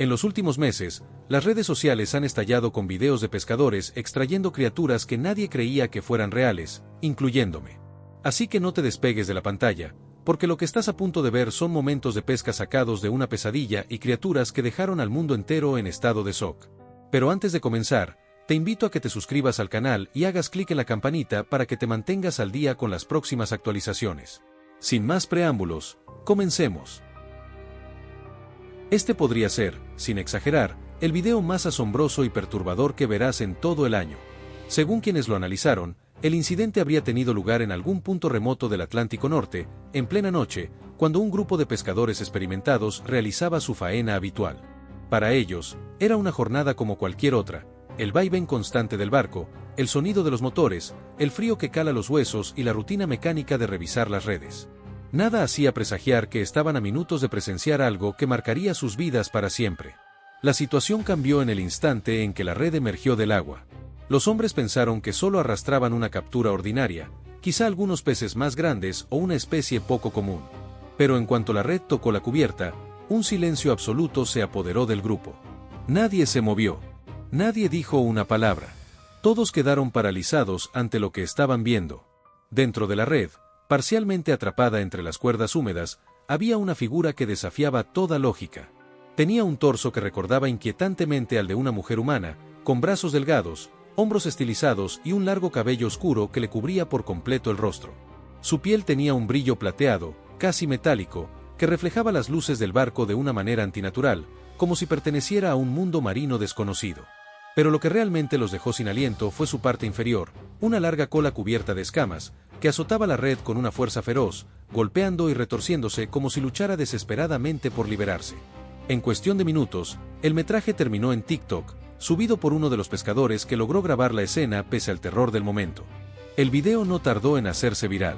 En los últimos meses, las redes sociales han estallado con videos de pescadores extrayendo criaturas que nadie creía que fueran reales, incluyéndome. Así que no te despegues de la pantalla, porque lo que estás a punto de ver son momentos de pesca sacados de una pesadilla y criaturas que dejaron al mundo entero en estado de shock. Pero antes de comenzar, te invito a que te suscribas al canal y hagas clic en la campanita para que te mantengas al día con las próximas actualizaciones. Sin más preámbulos, comencemos. Este podría ser, sin exagerar, el video más asombroso y perturbador que verás en todo el año. Según quienes lo analizaron, el incidente habría tenido lugar en algún punto remoto del Atlántico Norte, en plena noche, cuando un grupo de pescadores experimentados realizaba su faena habitual. Para ellos, era una jornada como cualquier otra, el vaivén constante del barco, el sonido de los motores, el frío que cala los huesos y la rutina mecánica de revisar las redes. Nada hacía presagiar que estaban a minutos de presenciar algo que marcaría sus vidas para siempre. La situación cambió en el instante en que la red emergió del agua. Los hombres pensaron que solo arrastraban una captura ordinaria, quizá algunos peces más grandes o una especie poco común. Pero en cuanto la red tocó la cubierta, un silencio absoluto se apoderó del grupo. Nadie se movió. Nadie dijo una palabra. Todos quedaron paralizados ante lo que estaban viendo. Dentro de la red, parcialmente atrapada entre las cuerdas húmedas, había una figura que desafiaba toda lógica. Tenía un torso que recordaba inquietantemente al de una mujer humana, con brazos delgados, hombros estilizados y un largo cabello oscuro que le cubría por completo el rostro. Su piel tenía un brillo plateado, casi metálico, que reflejaba las luces del barco de una manera antinatural, como si perteneciera a un mundo marino desconocido. Pero lo que realmente los dejó sin aliento fue su parte inferior, una larga cola cubierta de escamas, que azotaba la red con una fuerza feroz, golpeando y retorciéndose como si luchara desesperadamente por liberarse. En cuestión de minutos, el metraje terminó en TikTok, subido por uno de los pescadores que logró grabar la escena pese al terror del momento. El video no tardó en hacerse viral.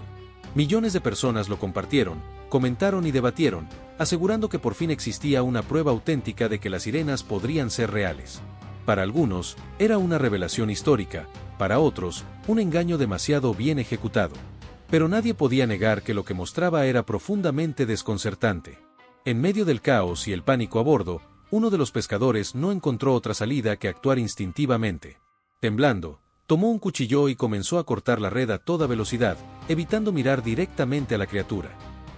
Millones de personas lo compartieron, comentaron y debatieron, asegurando que por fin existía una prueba auténtica de que las sirenas podrían ser reales. Para algunos, era una revelación histórica, para otros, un engaño demasiado bien ejecutado. Pero nadie podía negar que lo que mostraba era profundamente desconcertante. En medio del caos y el pánico a bordo, uno de los pescadores no encontró otra salida que actuar instintivamente. Temblando, tomó un cuchillo y comenzó a cortar la red a toda velocidad, evitando mirar directamente a la criatura.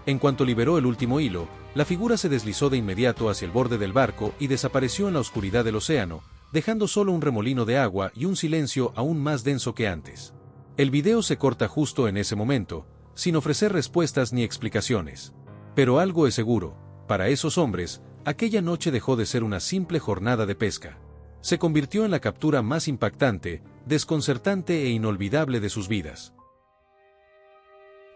En cuanto liberó el último hilo, la figura se deslizó de inmediato hacia el borde del barco y desapareció en la oscuridad del océano, dejando solo un remolino de agua y un silencio aún más denso que antes. El video se corta justo en ese momento, sin ofrecer respuestas ni explicaciones. Pero algo es seguro, para esos hombres, aquella noche dejó de ser una simple jornada de pesca. Se convirtió en la captura más impactante, desconcertante e inolvidable de sus vidas.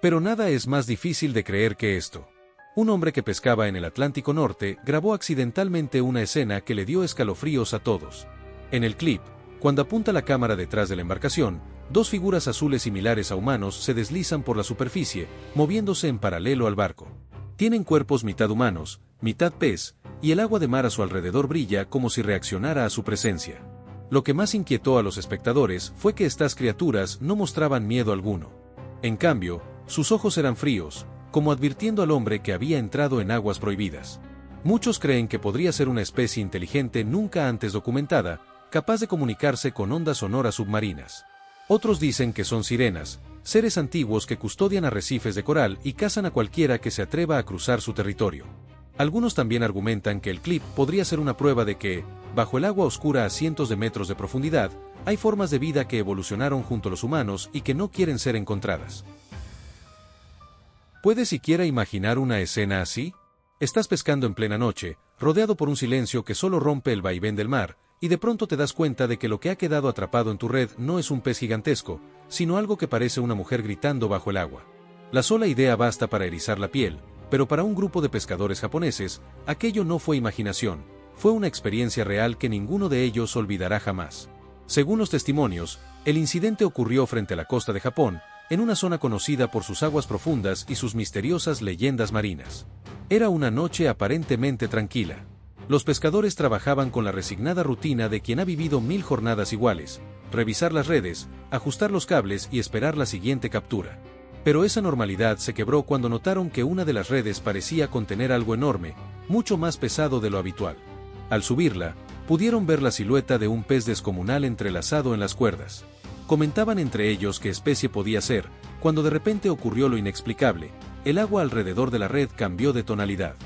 Pero nada es más difícil de creer que esto. Un hombre que pescaba en el Atlántico Norte grabó accidentalmente una escena que le dio escalofríos a todos. En el clip, cuando apunta la cámara detrás de la embarcación, dos figuras azules similares a humanos se deslizan por la superficie, moviéndose en paralelo al barco. Tienen cuerpos mitad humanos, mitad pez, y el agua de mar a su alrededor brilla como si reaccionara a su presencia. Lo que más inquietó a los espectadores fue que estas criaturas no mostraban miedo alguno. En cambio, sus ojos eran fríos, como advirtiendo al hombre que había entrado en aguas prohibidas. Muchos creen que podría ser una especie inteligente nunca antes documentada, capaz de comunicarse con ondas sonoras submarinas. Otros dicen que son sirenas, seres antiguos que custodian arrecifes de coral y cazan a cualquiera que se atreva a cruzar su territorio. Algunos también argumentan que el clip podría ser una prueba de que, bajo el agua oscura a cientos de metros de profundidad, hay formas de vida que evolucionaron junto a los humanos y que no quieren ser encontradas. ¿Puedes siquiera imaginar una escena así? Estás pescando en plena noche, rodeado por un silencio que solo rompe el vaivén del mar, y de pronto te das cuenta de que lo que ha quedado atrapado en tu red no es un pez gigantesco, sino algo que parece una mujer gritando bajo el agua. La sola idea basta para erizar la piel, pero para un grupo de pescadores japoneses, aquello no fue imaginación, fue una experiencia real que ninguno de ellos olvidará jamás. Según los testimonios, el incidente ocurrió frente a la costa de Japón, en una zona conocida por sus aguas profundas y sus misteriosas leyendas marinas. Era una noche aparentemente tranquila. Los pescadores trabajaban con la resignada rutina de quien ha vivido 1000 jornadas iguales: revisar las redes, ajustar los cables y esperar la siguiente captura. Pero esa normalidad se quebró cuando notaron que una de las redes parecía contener algo enorme, mucho más pesado de lo habitual. Al subirla, pudieron ver la silueta de un pez descomunal entrelazado en las cuerdas. Comentaban entre ellos qué especie podía ser, cuando de repente ocurrió lo inexplicable: el agua alrededor de la red cambió de tonalidad.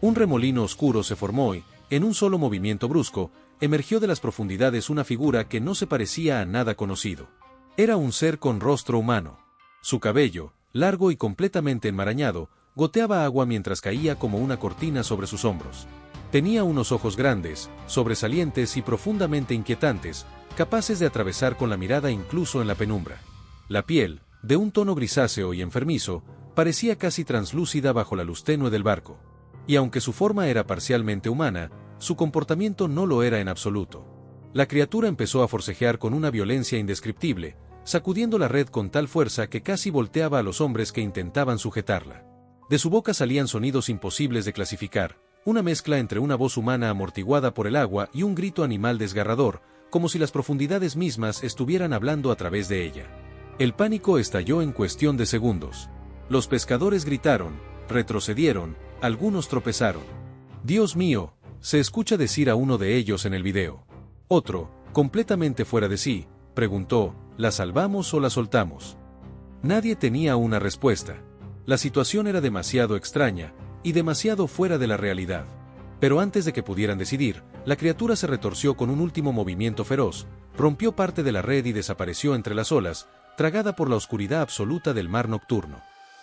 Un remolino oscuro se formó y, en un solo movimiento brusco, emergió de las profundidades una figura que no se parecía a nada conocido. Era un ser con rostro humano. Su cabello, largo y completamente enmarañado, goteaba agua mientras caía como una cortina sobre sus hombros. Tenía unos ojos grandes, sobresalientes y profundamente inquietantes, capaces de atravesar con la mirada incluso en la penumbra. La piel, de un tono grisáceo y enfermizo, parecía casi translúcida bajo la luz tenue del barco. Y aunque su forma era parcialmente humana, su comportamiento no lo era en absoluto. La criatura empezó a forcejear con una violencia indescriptible, sacudiendo la red con tal fuerza que casi volteaba a los hombres que intentaban sujetarla. De su boca salían sonidos imposibles de clasificar, una mezcla entre una voz humana amortiguada por el agua y un grito animal desgarrador, como si las profundidades mismas estuvieran hablando a través de ella. El pánico estalló en cuestión de segundos. Los pescadores gritaron, retrocedieron, algunos tropezaron. «¡Dios mío!», se escucha decir a uno de ellos en el video. Otro, completamente fuera de sí, preguntó: ¿la salvamos o la soltamos? Nadie tenía una respuesta. La situación era demasiado extraña, y demasiado fuera de la realidad. Pero antes de que pudieran decidir, la criatura se retorció con un último movimiento feroz, rompió parte de la red y desapareció entre las olas, tragada por la oscuridad absoluta del mar nocturno.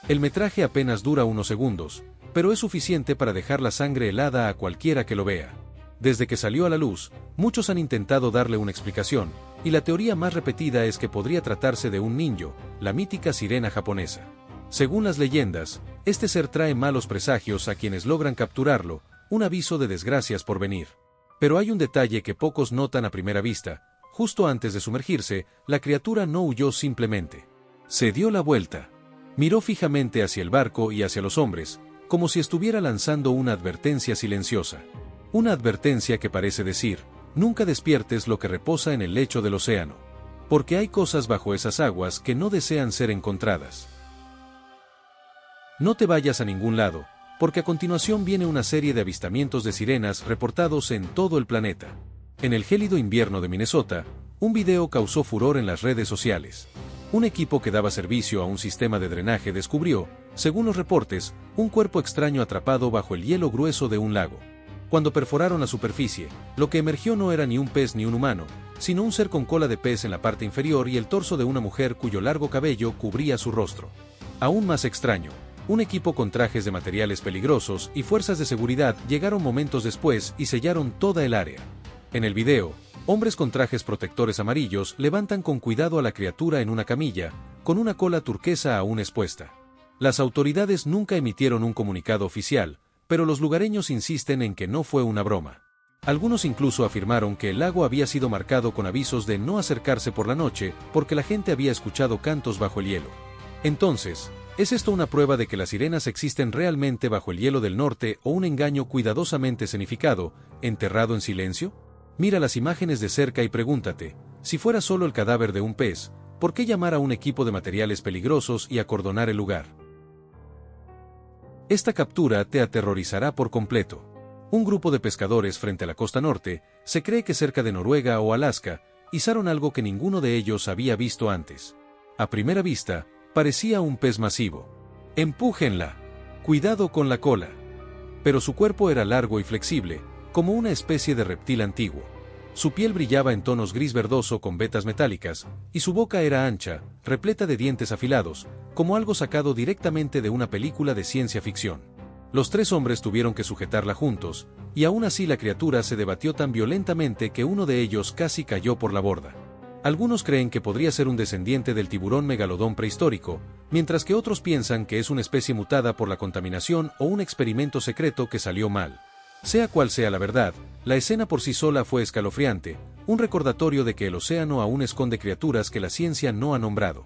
El metraje apenas dura unos segundos, pero es suficiente para dejar la sangre helada a cualquiera que lo vea. Desde que salió a la luz, muchos han intentado darle una explicación, y la teoría más repetida es que podría tratarse de un ninjo, la mítica sirena japonesa. Según las leyendas, este ser trae malos presagios a quienes logran capturarlo, un aviso de desgracias por venir. Pero hay un detalle que pocos notan a primera vista: justo antes de sumergirse, la criatura no huyó simplemente. Se dio la vuelta. Miró fijamente hacia el barco y hacia los hombres, como si estuviera lanzando una advertencia silenciosa. Una advertencia que parece decir: nunca despiertes lo que reposa en el lecho del océano. Porque hay cosas bajo esas aguas que no desean ser encontradas. No te vayas a ningún lado, porque a continuación viene una serie de avistamientos de sirenas reportados en todo el planeta. En el gélido invierno de Minnesota, un video causó furor en las redes sociales. Un equipo que daba servicio a un sistema de drenaje descubrió, según los reportes, un cuerpo extraño atrapado bajo el hielo grueso de un lago. Cuando perforaron la superficie, lo que emergió no era ni un pez ni un humano, sino un ser con cola de pez en la parte inferior y el torso de una mujer cuyo largo cabello cubría su rostro. Aún más extraño, un equipo con trajes de materiales peligrosos y fuerzas de seguridad llegaron momentos después y sellaron toda el área. En el video, hombres con trajes protectores amarillos levantan con cuidado a la criatura en una camilla, con una cola turquesa aún expuesta. Las autoridades nunca emitieron un comunicado oficial, pero los lugareños insisten en que no fue una broma. Algunos incluso afirmaron que el lago había sido marcado con avisos de no acercarse por la noche porque la gente había escuchado cantos bajo el hielo. Entonces, ¿es esto una prueba de que las sirenas existen realmente bajo el hielo del norte o un engaño cuidadosamente escenificado, enterrado en silencio? Mira las imágenes de cerca y pregúntate: si fuera solo el cadáver de un pez, ¿por qué llamar a un equipo de materiales peligrosos y acordonar el lugar? Esta captura te aterrorizará por completo. Un grupo de pescadores frente a la costa norte, se cree que cerca de Noruega o Alaska, izaron algo que ninguno de ellos había visto antes. A primera vista, parecía un pez masivo. ¡Empújenla! ¡Cuidado con la cola! Pero su cuerpo era largo y flexible, como una especie de reptil antiguo. Su piel brillaba en tonos gris verdoso con vetas metálicas, y su boca era ancha, repleta de dientes afilados, como algo sacado directamente de una película de ciencia ficción. Los tres hombres tuvieron que sujetarla juntos, y aún así la criatura se debatió tan violentamente que uno de ellos casi cayó por la borda. Algunos creen que podría ser un descendiente del tiburón megalodón prehistórico, mientras que otros piensan que es una especie mutada por la contaminación o un experimento secreto que salió mal. Sea cual sea la verdad, la escena por sí sola fue escalofriante, un recordatorio de que el océano aún esconde criaturas que la ciencia no ha nombrado.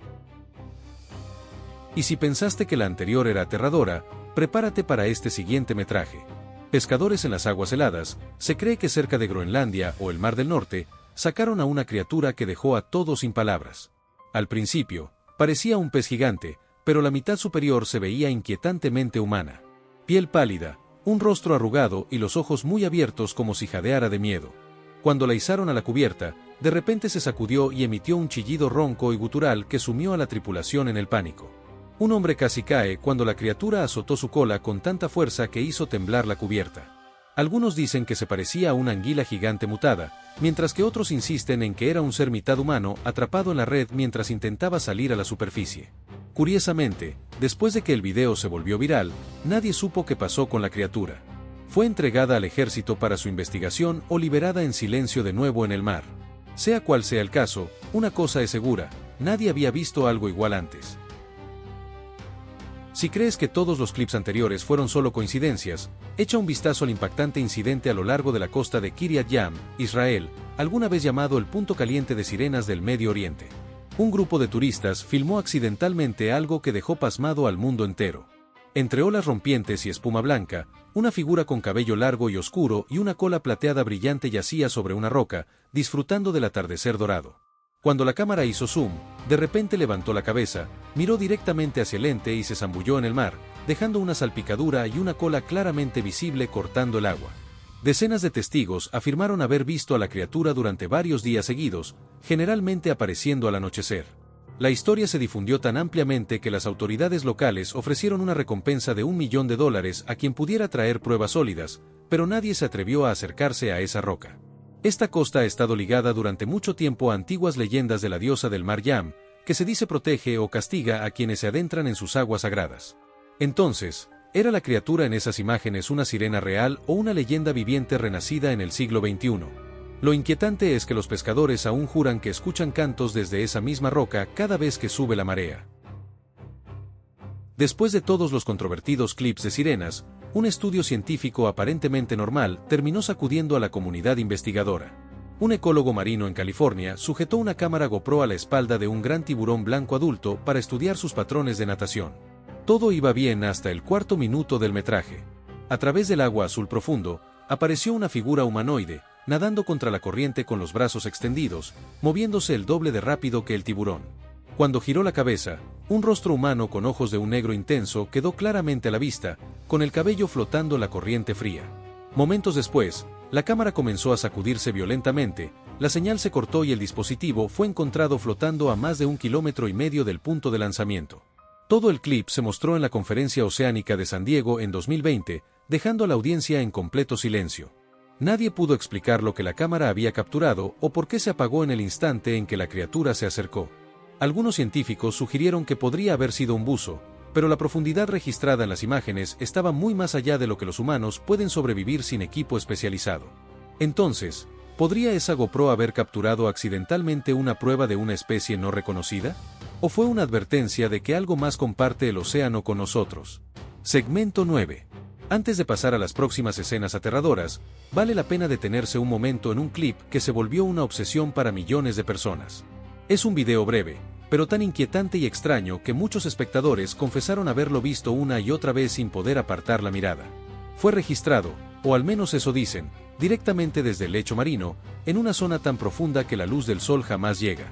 Y si pensaste que la anterior era aterradora, prepárate para este siguiente metraje. Pescadores en las aguas heladas, se cree que cerca de Groenlandia o el Mar del Norte, sacaron a una criatura que dejó a todos sin palabras. Al principio, parecía un pez gigante, pero la mitad superior se veía inquietantemente humana. Piel pálida, un rostro arrugado y los ojos muy abiertos como si jadeara de miedo. Cuando la izaron a la cubierta, de repente se sacudió y emitió un chillido ronco y gutural que sumió a la tripulación en el pánico. Un hombre casi cae cuando la criatura azotó su cola con tanta fuerza que hizo temblar la cubierta. Algunos dicen que se parecía a una anguila gigante mutada, mientras que otros insisten en que era un ser mitad humano atrapado en la red mientras intentaba salir a la superficie. Curiosamente, después de que el video se volvió viral, nadie supo qué pasó con la criatura. Fue entregada al ejército para su investigación o liberada en silencio de nuevo en el mar. Sea cual sea el caso, una cosa es segura, nadie había visto algo igual antes. Si crees que todos los clips anteriores fueron solo coincidencias, echa un vistazo al impactante incidente a lo largo de la costa de Kiryat Yam, Israel, alguna vez llamado el punto caliente de sirenas del Medio Oriente. Un grupo de turistas filmó accidentalmente algo que dejó pasmado al mundo entero. Entre olas rompientes y espuma blanca, una figura con cabello largo y oscuro y una cola plateada brillante yacía sobre una roca, disfrutando del atardecer dorado. Cuando la cámara hizo zoom, de repente levantó la cabeza, miró directamente hacia el ente y se zambulló en el mar, dejando una salpicadura y una cola claramente visible cortando el agua. Decenas de testigos afirmaron haber visto a la criatura durante varios días seguidos, generalmente apareciendo al anochecer. La historia se difundió tan ampliamente que las autoridades locales ofrecieron una recompensa de $1 millón a quien pudiera traer pruebas sólidas, pero nadie se atrevió a acercarse a esa roca. Esta costa ha estado ligada durante mucho tiempo a antiguas leyendas de la diosa del mar Yam, que se dice protege o castiga a quienes se adentran en sus aguas sagradas. Entonces, ¿era la criatura en esas imágenes una sirena real o una leyenda viviente renacida en el siglo XXI? Lo inquietante es que los pescadores aún juran que escuchan cantos desde esa misma roca cada vez que sube la marea. Después de todos los controvertidos clips de sirenas, un estudio científico aparentemente normal terminó sacudiendo a la comunidad investigadora. Un ecólogo marino en California sujetó una cámara GoPro a la espalda de un gran tiburón blanco adulto para estudiar sus patrones de natación. Todo iba bien hasta el cuarto minuto del metraje. A través del agua azul profundo, apareció una figura humanoide, nadando contra la corriente con los brazos extendidos, moviéndose el doble de rápido que el tiburón. Cuando giró la cabeza, un rostro humano con ojos de un negro intenso quedó claramente a la vista, con el cabello flotando en la corriente fría. Momentos después, la cámara comenzó a sacudirse violentamente, la señal se cortó y el dispositivo fue encontrado flotando a más de 1,5 kilómetros del punto de lanzamiento. Todo el clip se mostró en la Conferencia Oceánica de San Diego en 2020, dejando a la audiencia en completo silencio. Nadie pudo explicar lo que la cámara había capturado o por qué se apagó en el instante en que la criatura se acercó. Algunos científicos sugirieron que podría haber sido un buzo, pero la profundidad registrada en las imágenes estaba muy más allá de lo que los humanos pueden sobrevivir sin equipo especializado. Entonces, ¿podría esa GoPro haber capturado accidentalmente una prueba de una especie no reconocida? ¿O fue una advertencia de que algo más comparte el océano con nosotros? Segmento 9. Antes de pasar a las próximas escenas aterradoras, vale la pena detenerse un momento en un clip que se volvió una obsesión para millones de personas. Es un video breve, pero tan inquietante y extraño que muchos espectadores confesaron haberlo visto una y otra vez sin poder apartar la mirada. Fue registrado, o al menos eso dicen, directamente desde el lecho marino, en una zona tan profunda que la luz del sol jamás llega.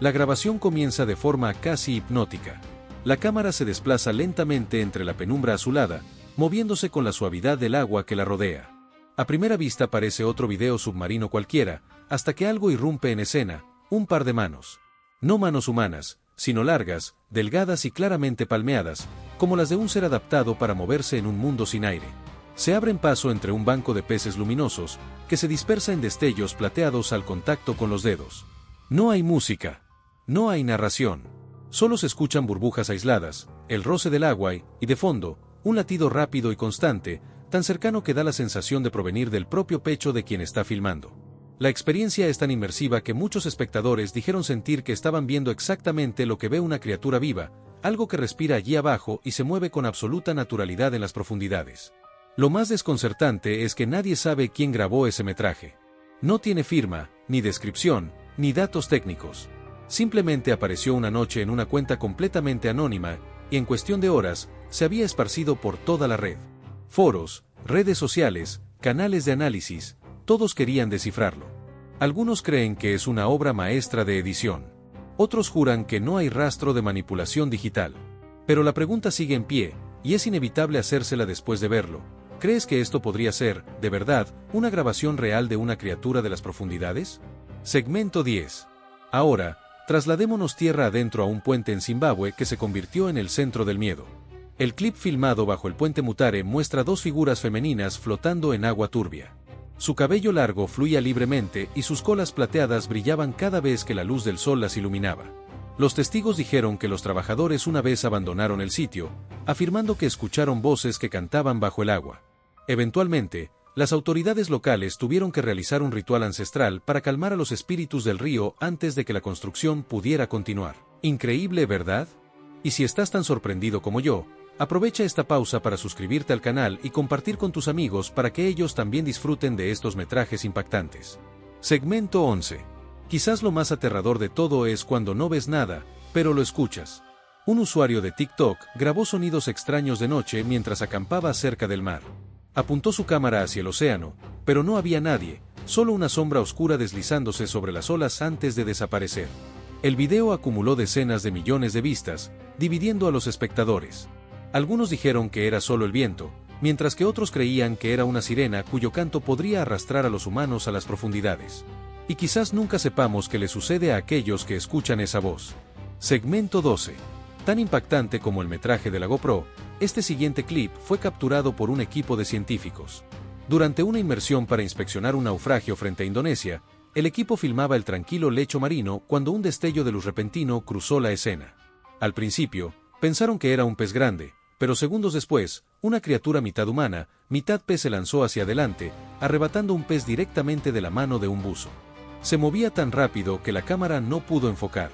La grabación comienza de forma casi hipnótica. La cámara se desplaza lentamente entre la penumbra azulada, moviéndose con la suavidad del agua que la rodea. A primera vista parece otro video submarino cualquiera, hasta que algo irrumpe en escena, un par de manos. No manos humanas, sino largas, delgadas y claramente palmeadas, como las de un ser adaptado para moverse en un mundo sin aire. Se abren paso entre un banco de peces luminosos, que se dispersa en destellos plateados al contacto con los dedos. No hay música. No hay narración. Solo se escuchan burbujas aisladas, el roce del agua y, de fondo, un latido rápido y constante, tan cercano que da la sensación de provenir del propio pecho de quien está filmando. La experiencia es tan inmersiva que muchos espectadores dijeron sentir que estaban viendo exactamente lo que ve una criatura viva, algo que respira allí abajo y se mueve con absoluta naturalidad en las profundidades. Lo más desconcertante es que nadie sabe quién grabó ese metraje. No tiene firma, ni descripción, ni datos técnicos. Simplemente apareció una noche en una cuenta completamente anónima, y en cuestión de horas, se había esparcido por toda la red. Foros, redes sociales, canales de análisis, todos querían descifrarlo. Algunos creen que es una obra maestra de edición. Otros juran que no hay rastro de manipulación digital. Pero la pregunta sigue en pie, y es inevitable hacérsela después de verlo. ¿Crees que esto podría ser, de verdad, una grabación real de una criatura de las profundidades? Segmento 10. Ahora, trasladémonos tierra adentro a un puente en Zimbabue que se convirtió en el centro del miedo. El clip filmado bajo el puente Mutare muestra dos figuras femeninas flotando en agua turbia. Su cabello largo fluía libremente y sus colas plateadas brillaban cada vez que la luz del sol las iluminaba. Los testigos dijeron que los trabajadores una vez abandonaron el sitio, afirmando que escucharon voces que cantaban bajo el agua. Eventualmente, las autoridades locales tuvieron que realizar un ritual ancestral para calmar a los espíritus del río antes de que la construcción pudiera continuar. Increíble, ¿verdad? Y si estás tan sorprendido como yo, aprovecha esta pausa para suscribirte al canal y compartir con tus amigos para que ellos también disfruten de estos metrajes impactantes. Segmento 11. Quizás lo más aterrador de todo es cuando no ves nada, pero lo escuchas. Un usuario de TikTok grabó sonidos extraños de noche mientras acampaba cerca del mar. Apuntó su cámara hacia el océano, pero no había nadie, solo una sombra oscura deslizándose sobre las olas antes de desaparecer. El video acumuló decenas de millones de vistas, dividiendo a los espectadores. Algunos dijeron que era solo el viento, mientras que otros creían que era una sirena cuyo canto podría arrastrar a los humanos a las profundidades. Y quizás nunca sepamos qué le sucede a aquellos que escuchan esa voz. Segmento 12. Tan impactante como el metraje de la GoPro, este siguiente clip fue capturado por un equipo de científicos. Durante una inmersión para inspeccionar un naufragio frente a Indonesia, el equipo filmaba el tranquilo lecho marino cuando un destello de luz repentino cruzó la escena. Al principio, pensaron que era un pez grande, pero segundos después, una criatura mitad humana, mitad pez se lanzó hacia adelante, arrebatando un pez directamente de la mano de un buzo. Se movía tan rápido que la cámara no pudo enfocar.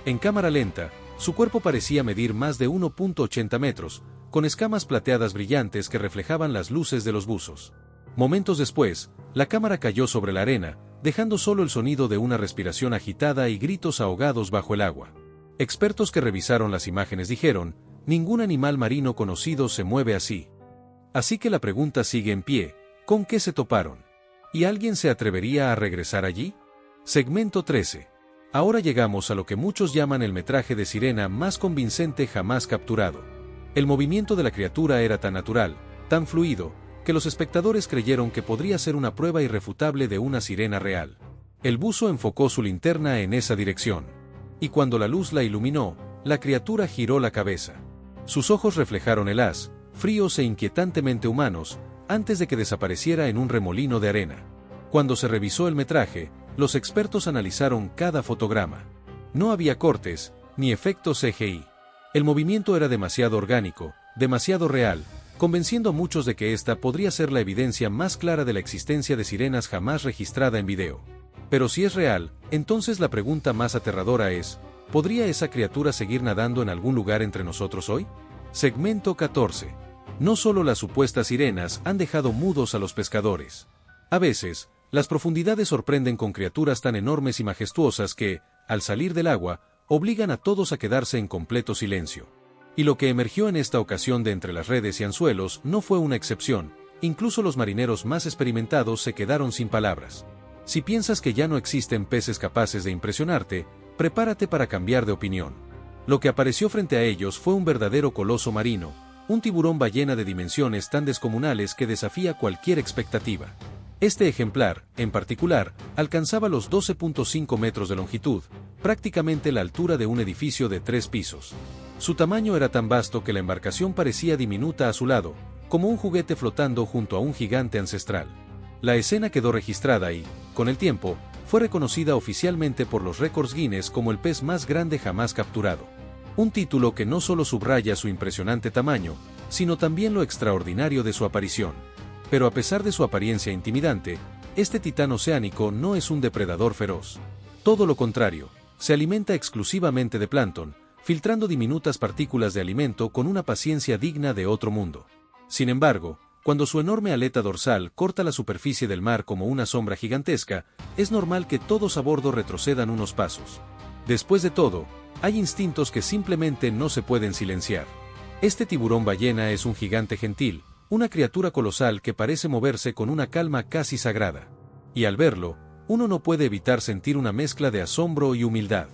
En cámara lenta, su cuerpo parecía medir más de 1.80 metros, con escamas plateadas brillantes que reflejaban las luces de los buzos. Momentos después, la cámara cayó sobre la arena, dejando solo el sonido de una respiración agitada y gritos ahogados bajo el agua. Expertos que revisaron las imágenes dijeron, ningún animal marino conocido se mueve así. Así que la pregunta sigue en pie, ¿con qué se toparon? ¿Y alguien se atrevería a regresar allí? Segmento 13. Ahora llegamos a lo que muchos llaman el metraje de sirena más convincente jamás capturado. El movimiento de la criatura era tan natural, tan fluido, que los espectadores creyeron que podría ser una prueba irrefutable de una sirena real. El buzo enfocó su linterna en esa dirección. Y cuando la luz la iluminó, la criatura giró la cabeza. Sus ojos reflejaron el haz, fríos e inquietantemente humanos, antes de que desapareciera en un remolino de arena. Cuando se revisó el metraje, los expertos analizaron cada fotograma. No había cortes, ni efectos CGI. El movimiento era demasiado orgánico, demasiado real, convenciendo a muchos de que esta podría ser la evidencia más clara de la existencia de sirenas jamás registrada en video. Pero si es real, entonces la pregunta más aterradora es, ¿podría esa criatura seguir nadando en algún lugar entre nosotros hoy? Segmento 14. No solo las supuestas sirenas han dejado mudos a los pescadores. A veces, las profundidades sorprenden con criaturas tan enormes y majestuosas que, al salir del agua, obligan a todos a quedarse en completo silencio. Y lo que emergió en esta ocasión de entre las redes y anzuelos no fue una excepción, incluso los marineros más experimentados se quedaron sin palabras. Si piensas que ya no existen peces capaces de impresionarte, prepárate para cambiar de opinión. Lo que apareció frente a ellos fue un verdadero coloso marino, un tiburón ballena de dimensiones tan descomunales que desafía cualquier expectativa. Este ejemplar, en particular, alcanzaba los 12.5 metros de longitud, prácticamente la altura de un edificio de 3 pisos. Su tamaño era tan vasto que la embarcación parecía diminuta a su lado, como un juguete flotando junto a un gigante ancestral. La escena quedó registrada y, con el tiempo, fue reconocida oficialmente por los récords Guinness como el pez más grande jamás capturado. Un título que no solo subraya su impresionante tamaño, sino también lo extraordinario de su aparición. Pero a pesar de su apariencia intimidante, este titán oceánico no es un depredador feroz. Todo lo contrario, se alimenta exclusivamente de plancton, filtrando diminutas partículas de alimento con una paciencia digna de otro mundo. Sin embargo, cuando su enorme aleta dorsal corta la superficie del mar como una sombra gigantesca, es normal que todos a bordo retrocedan unos pasos. Después de todo, hay instintos que simplemente no se pueden silenciar. Este tiburón ballena es un gigante gentil, una criatura colosal que parece moverse con una calma casi sagrada. Y al verlo, uno no puede evitar sentir una mezcla de asombro y humildad.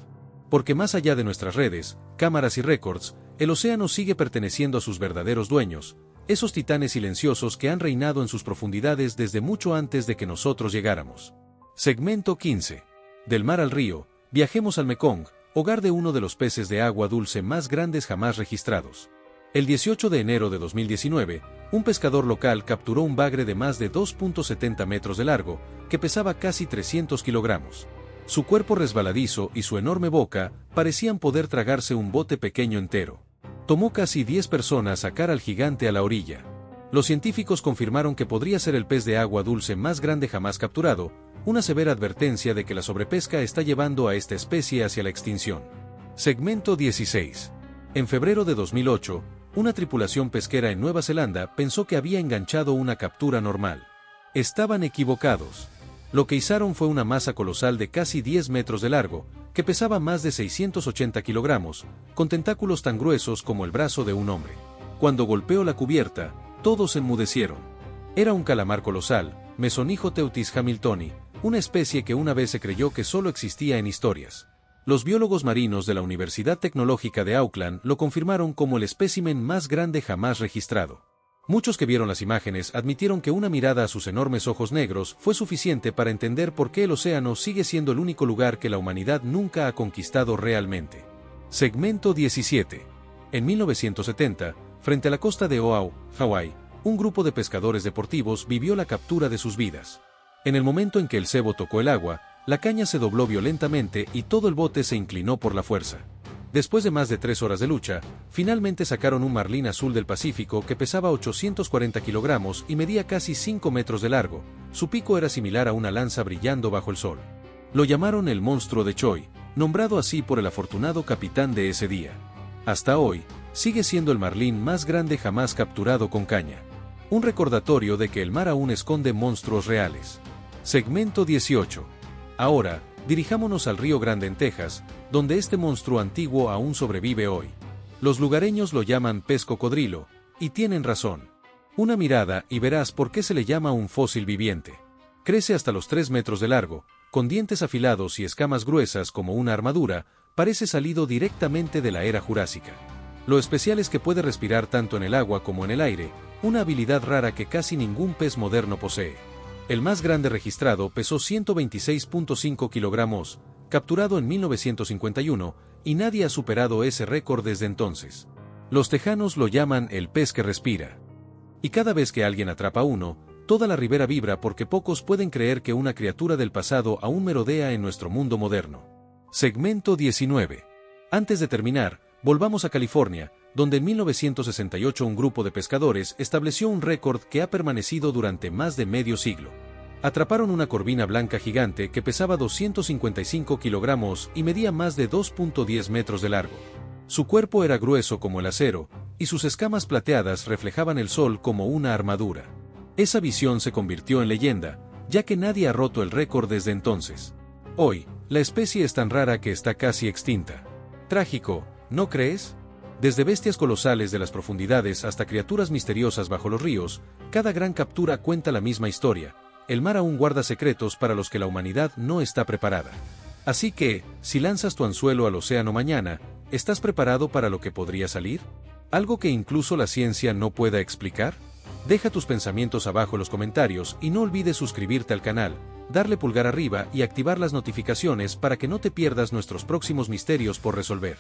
Porque más allá de nuestras redes, cámaras y récords, el océano sigue perteneciendo a sus verdaderos dueños, esos titanes silenciosos que han reinado en sus profundidades desde mucho antes de que nosotros llegáramos. Segmento 15. Del mar al río, viajemos al Mekong, hogar de uno de los peces de agua dulce más grandes jamás registrados. El 18 de enero de 2019, un pescador local capturó un bagre de más de 2.70 metros de largo, que pesaba casi 300 kilogramos. Su cuerpo resbaladizo y su enorme boca parecían poder tragarse un bote pequeño entero. Tomó casi 10 personas sacar al gigante a la orilla. Los científicos confirmaron que podría ser el pez de agua dulce más grande jamás capturado, una severa advertencia de que la sobrepesca está llevando a esta especie hacia la extinción. Segmento 16. En febrero de 2008, una tripulación pesquera en Nueva Zelanda pensó que había enganchado una captura normal. Estaban equivocados. Lo que izaron fue una masa colosal de casi 10 metros de largo, que pesaba más de 680 kilogramos, con tentáculos tan gruesos como el brazo de un hombre. Cuando golpeó la cubierta, todos enmudecieron. Era un calamar colosal, Mesonychoteuthis hamiltoni, una especie que una vez se creyó que solo existía en historias. Los biólogos marinos de la Universidad Tecnológica de Auckland lo confirmaron como el espécimen más grande jamás registrado. Muchos que vieron las imágenes admitieron que una mirada a sus enormes ojos negros fue suficiente para entender por qué el océano sigue siendo el único lugar que la humanidad nunca ha conquistado realmente. Segmento 17. En 1970, frente a la costa de Oahu, Hawái, un grupo de pescadores deportivos vivió la captura de sus vidas. En el momento en que el cebo tocó el agua, la caña se dobló violentamente y todo el bote se inclinó por la fuerza. Después de más de 3 horas de lucha, finalmente sacaron un marlín azul del Pacífico que pesaba 840 kilogramos y medía casi 5 metros de largo. Su pico era similar a una lanza brillando bajo el sol. Lo llamaron el monstruo de Choi, nombrado así por el afortunado capitán de ese día. Hasta hoy, sigue siendo el marlín más grande jamás capturado con caña. Un recordatorio de que el mar aún esconde monstruos reales. Segmento 18. Ahora, dirijámonos al Río Grande en Texas, donde este monstruo antiguo aún sobrevive hoy. Los lugareños lo llaman pez cocodrilo, y tienen razón. Una mirada y verás por qué se le llama un fósil viviente. Crece hasta los 3 metros de largo, con dientes afilados y escamas gruesas como una armadura, parece salido directamente de la era jurásica. Lo especial es que puede respirar tanto en el agua como en el aire, una habilidad rara que casi ningún pez moderno posee. El más grande registrado pesó 126.5 kilogramos, capturado en 1951, y nadie ha superado ese récord desde entonces. Los tejanos lo llaman el pez que respira. Y cada vez que alguien atrapa uno, toda la ribera vibra porque pocos pueden creer que una criatura del pasado aún merodea en nuestro mundo moderno. Segmento 19. Antes de terminar, volvamos a California, donde en 1968 un grupo de pescadores estableció un récord que ha permanecido durante más de medio siglo. Atraparon una corvina blanca gigante que pesaba 255 kilogramos y medía más de 2.10 metros de largo. Su cuerpo era grueso como el acero, y sus escamas plateadas reflejaban el sol como una armadura. Esa visión se convirtió en leyenda, ya que nadie ha roto el récord desde entonces. Hoy, la especie es tan rara que está casi extinta. Trágico, ¿no crees? Desde bestias colosales de las profundidades hasta criaturas misteriosas bajo los ríos, cada gran captura cuenta la misma historia. El mar aún guarda secretos para los que la humanidad no está preparada. Así que, si lanzas tu anzuelo al océano mañana, ¿estás preparado para lo que podría salir? ¿Algo que incluso la ciencia no pueda explicar? Deja tus pensamientos abajo en los comentarios y no olvides suscribirte al canal, darle pulgar arriba y activar las notificaciones para que no te pierdas nuestros próximos misterios por resolver.